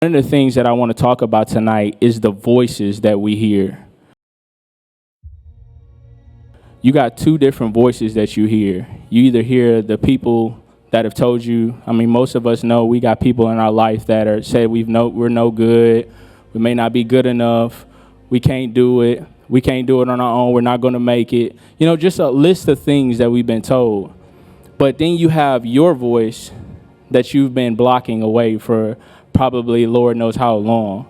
One of the things that I want to talk about tonight is the voices that we hear. You got two different voices that you hear. You either hear the people that have told you, most of us know we got people in our life that are said we're no good, we may not be good enough, we can't do it on our own, we're not going to make it. Just a list of things that we've been told. But then you have your voice that you've been blocking away for probably Lord knows how long.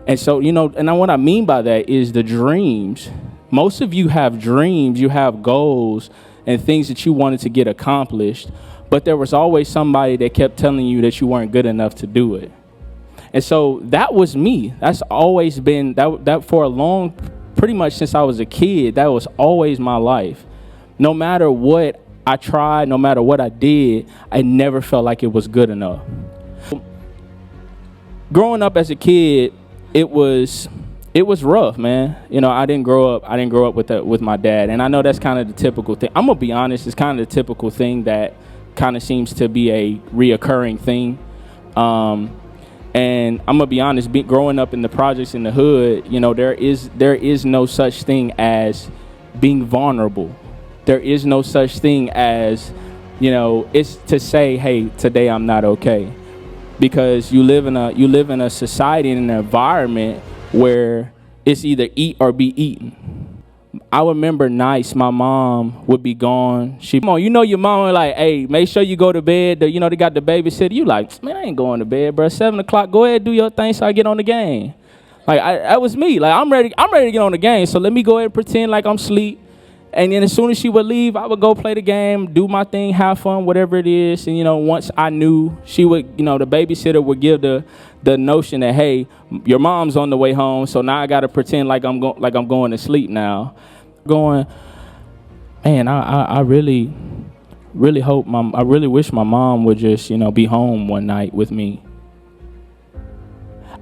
And so, and what I mean by that is the dreams. Most of you have dreams, you have goals and things that you wanted to get accomplished, but there was always somebody that kept telling you that you weren't good enough to do it. And so that was me. That's always been that for a long, pretty much since I was a kid, that was always my life. No matter what I tried, no matter what I did, I never felt like it was good enough. Growing up as a kid, it was rough, man. I didn't grow up with my dad, and I know that's kind of the typical thing. I'm gonna be honest, it's kind of the typical thing that kind of seems to be a reoccurring thing. And I'm gonna be honest, growing up in the projects in the hood, there is no such thing as being vulnerable. There is no such thing as, it's to say, hey, today I'm not okay, because you live in a society and an environment where it's either eat or be eaten. I remember nights my mom would be gone. Your mom was like, hey, make sure you go to bed. They got the babysitter. You like, man, I ain't going to bed, bro. 7 o'clock, go ahead, do your thing so I get on the game. That was me. I'm ready to get on the game. So let me go ahead and pretend like I'm asleep. And then as soon as she would leave, I would go play the game, do my thing, have fun, whatever it is. And, once I knew, she would, the babysitter would give the notion that, hey, your mom's on the way home, so now I got to pretend like I'm going to sleep now. Man, I really wish my mom would just, be home one night with me.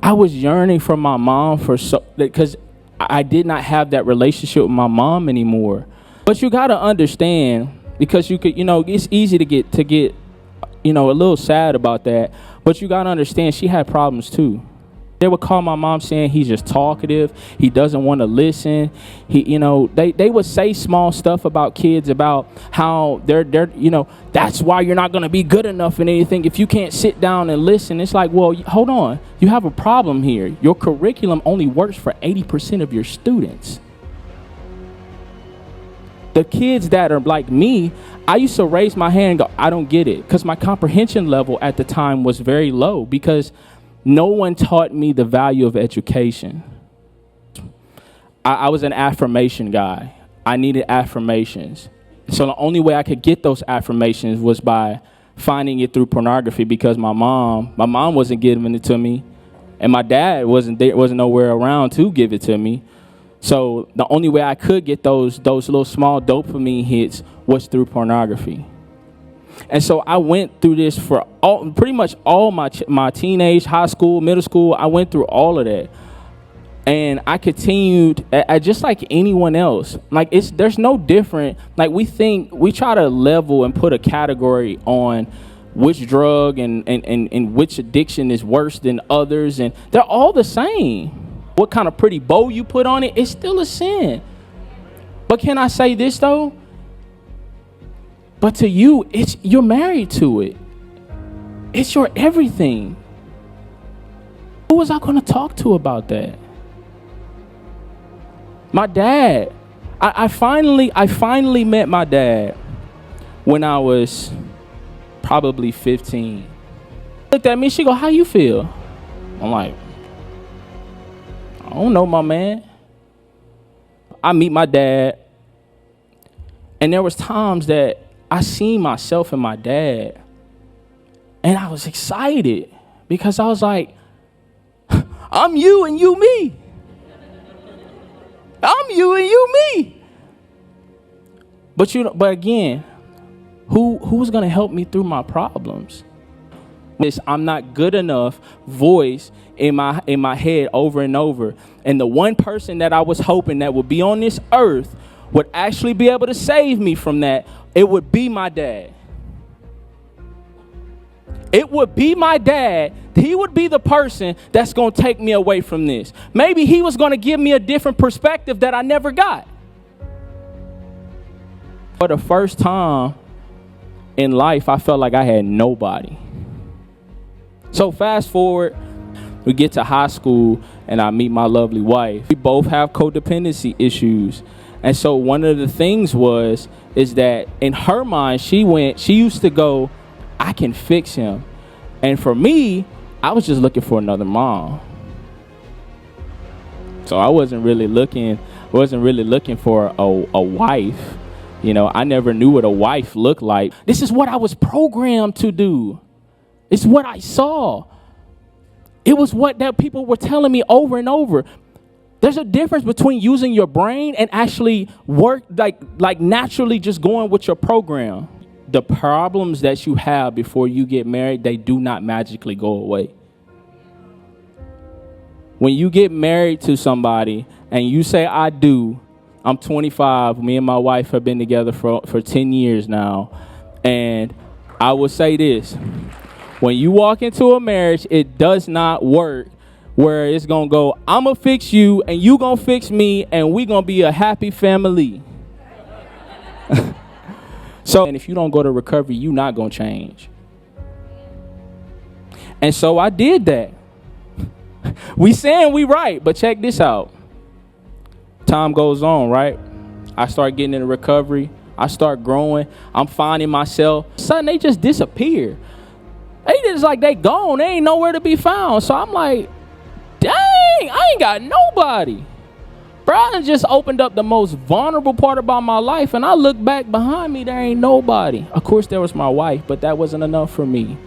I was yearning for my mom because I did not have that relationship with my mom anymore. But you got to understand, because you could, it's easy to get, a little sad about that. But you got to understand, she had problems too. They would call my mom saying he's just talkative. He doesn't want to listen. They would say small stuff about kids, about how they're that's why you're not going to be good enough in anything if you can't sit down and listen. It's like, well, hold on. You have a problem here. Your curriculum only works for 80% of your students. The kids that are like me, I used to raise my hand and go, I don't get it, because my comprehension level at the time was very low, because no one taught me the value of education. I was an affirmation guy. I needed affirmations. So the only way I could get those affirmations was by finding it through pornography, because my mom wasn't giving it to me, and my dad wasn't nowhere around to give it to me. So the only way I could get those little small dopamine hits was through pornography. And so I went through this for pretty much all my teenage, high school, middle school. I went through all of that. And I continued just like anyone else. There's no different. We try to level and put a category on which drug and which addiction is worse than others. And they're all the same. What kind of pretty bow you put on it, it's still a sin. But can I say this though? But to you, you're married to it. It's your everything. Who was I going to talk to about that? My dad. I finally met my dad when I was probably 15. Looked at me, she go, how you feel? I'm like, I don't know, my man. I meet my dad, and there was times that I seen myself in my dad, and I was excited because I was like, I'm you and you me. I'm you and you me. But again, who's gonna help me through my problems? This I'm not good enough voice in my head over and over. And the one person that I was hoping that would be on this earth would actually be able to save me from that, it would be my dad. It would be my dad he would be the person that's going to take me away from this. Maybe he was going to give me a different perspective that I never got. For the first time in life, I felt like I had nobody. So fast forward, we get to high school and I meet my lovely wife. We both have codependency issues. And so one of the things is that in her mind, she used to go, I can fix him. And for me, I was just looking for another mom. So I wasn't really looking for a wife. You know, I never knew what a wife looked like. This is what I was programmed to do. It's what I saw. It was what that people were telling me over and over. There's a difference between using your brain and actually work like naturally just going with your program. The problems that you have before you get married, they do not magically go away. When you get married to somebody and you say, I do, I'm 25, me and my wife have been together for 10 years now. And I will say this, when you walk into a marriage, it does not work where it's going to go, I'm going to fix you and you going to fix me and we going to be a happy family. So, and if you don't go to recovery, you're not going to change. And so I did that. We saying we right, but check this out. Time goes on, right? I start getting into recovery. I start growing. I'm finding myself. Suddenly they just disappear. They just like they gone. They ain't nowhere to be found. So I'm like, dang, I ain't got nobody. Bro, I just opened up the most vulnerable part about my life, and I look back behind me, there ain't nobody. Of course, there was my wife, but that wasn't enough for me.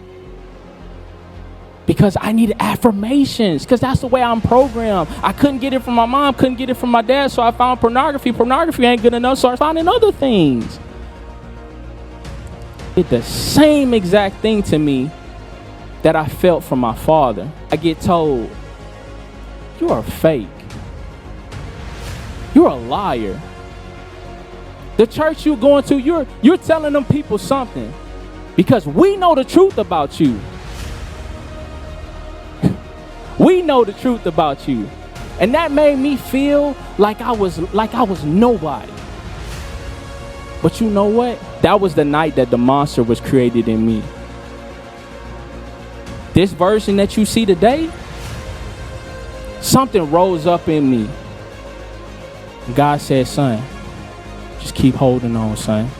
Because I needed affirmations, because that's the way I'm programmed. I couldn't get it from my mom, couldn't get it from my dad, so I found pornography. Pornography ain't good enough, so I found other things. It's the same exact thing to me that I felt from my father. I get told, you are fake. You're a liar. The church you're going to, you're telling them people something because we know the truth about you. We know the truth about you. And that made me feel like I was nobody. But you know what? That was the night that the monster was created in me. This version that you see today, something rose up in me. God said, son, just keep holding on, son.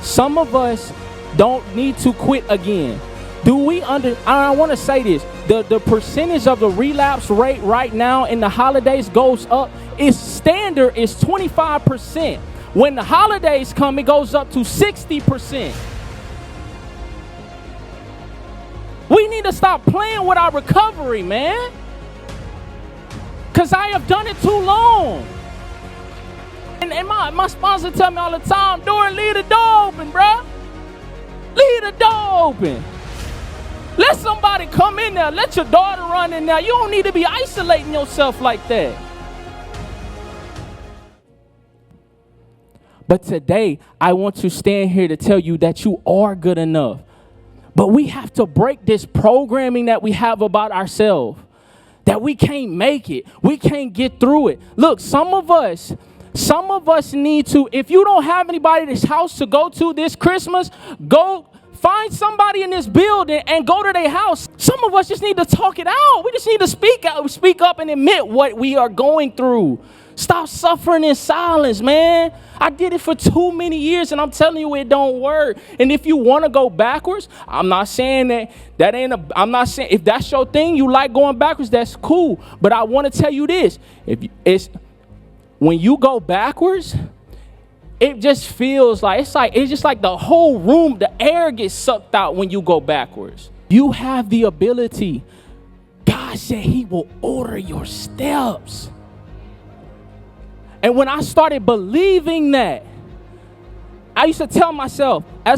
Some of us don't need to quit again. I want to say this. The percentage of the relapse rate right now in the holidays goes up. Its standard is 25%. When the holidays come, it goes up to 60%. We need to stop playing with our recovery, man. Because I have done it too long. And my sponsor tell me all the time, Doran, leave the door open, bruh. Leave the door open. Let somebody come in there. Let your daughter run in there. You don't need to be isolating yourself like that. But today, I want to stand here to tell you that you are good enough. But we have to break this programming that we have about ourselves. That we can't make it. We can't get through it. Look, some of us need to, if you don't have anybody at this house to go to this Christmas, go find somebody in this building and go to their house. Some of us just need to talk it out. We just need to speak up and admit what we are going through. Stop suffering in silence, man. I did it for too many years, and I'm telling you it don't work. And if you want to go backwards, I'm not saying I'm not saying if that's your thing, you like going backwards, that's cool. But I want to tell you this. When you go backwards, it just feels like it's just like the whole room, the air gets sucked out when you go backwards. You have the ability. God said he will order your steps. And when I started believing that, I used to tell myself, I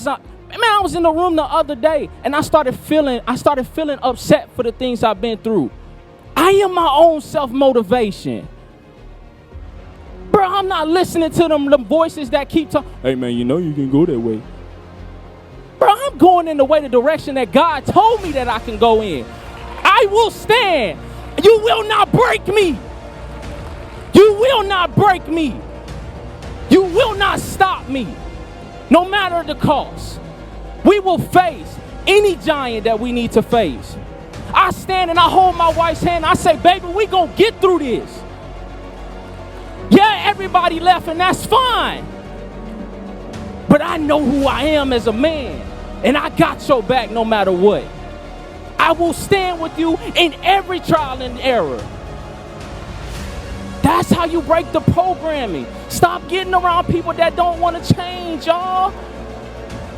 was in the room the other day and I started feeling upset for the things I've been through. I am my own self-motivation. Bro, I'm not listening to them voices that keep talking. Hey man, you know you can go that way. bro, I'm going in the direction that God told me that I can go in. I will stand. You will not break me. You will not break me. You will not stop me, no matter the cost. We will face any giant that we need to face. I stand and I hold my wife's hand. I say, baby, we gonna get through this. Yeah, everybody left, and that's fine. But I know who I am as a man, and I got your back no matter what. I will stand with you in every trial and error. That's how you break the programming. Stop getting around people that don't want to change, y'all.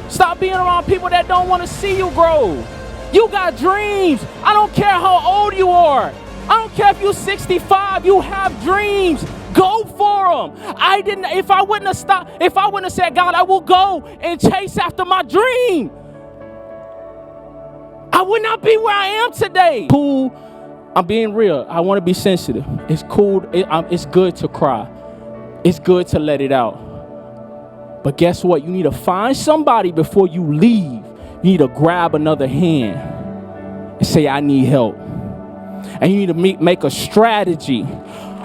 Stop being around people that don't want to see you grow. You got dreams. I don't care how old you are. I don't care if you're 65. You have dreams. Go for them. If I wouldn't have said, God, I will go and chase after my dream, I would not be where I am today. Cool. I'm being real. I want to be sensitive. It's cool. It's good to cry. It's good to let it out. But guess what? You need to find somebody before you leave. You need to grab another hand and say, I need help. And you need to make a strategy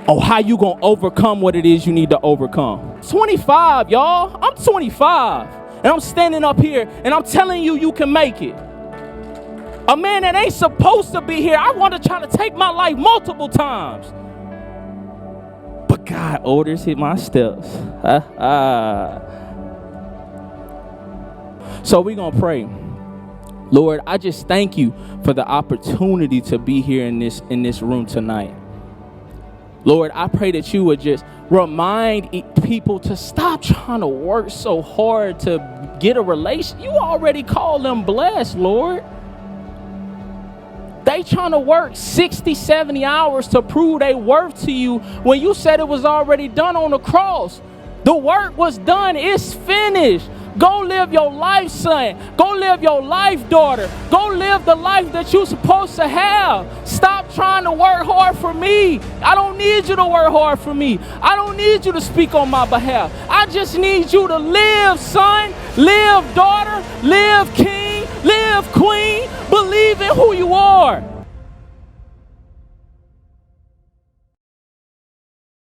on how you going to overcome what it is you need to overcome. 25, y'all. I'm 25. And I'm standing up here and I'm telling you, you can make it. A man that ain't supposed to be here, I want to try to take my life multiple times. But God orders hit my steps. So we're going to pray. Lord, I just thank you for the opportunity to be here in this room tonight. Lord, I pray that you would just remind people to stop trying to work so hard to get a relation. You already call them blessed, Lord. They trying to work 60, 70 hours to prove their worth to you when you said it was already done on the cross. The work was done. It's finished. Go live your life, son. Go live your life, daughter. Go live the life that you're supposed to have. Stop trying to work hard for me. I don't need you to work hard for me. I don't need you to speak on my behalf. I just need you to live, son. Live, daughter. Live, king. Live, queen. Believe in who you are.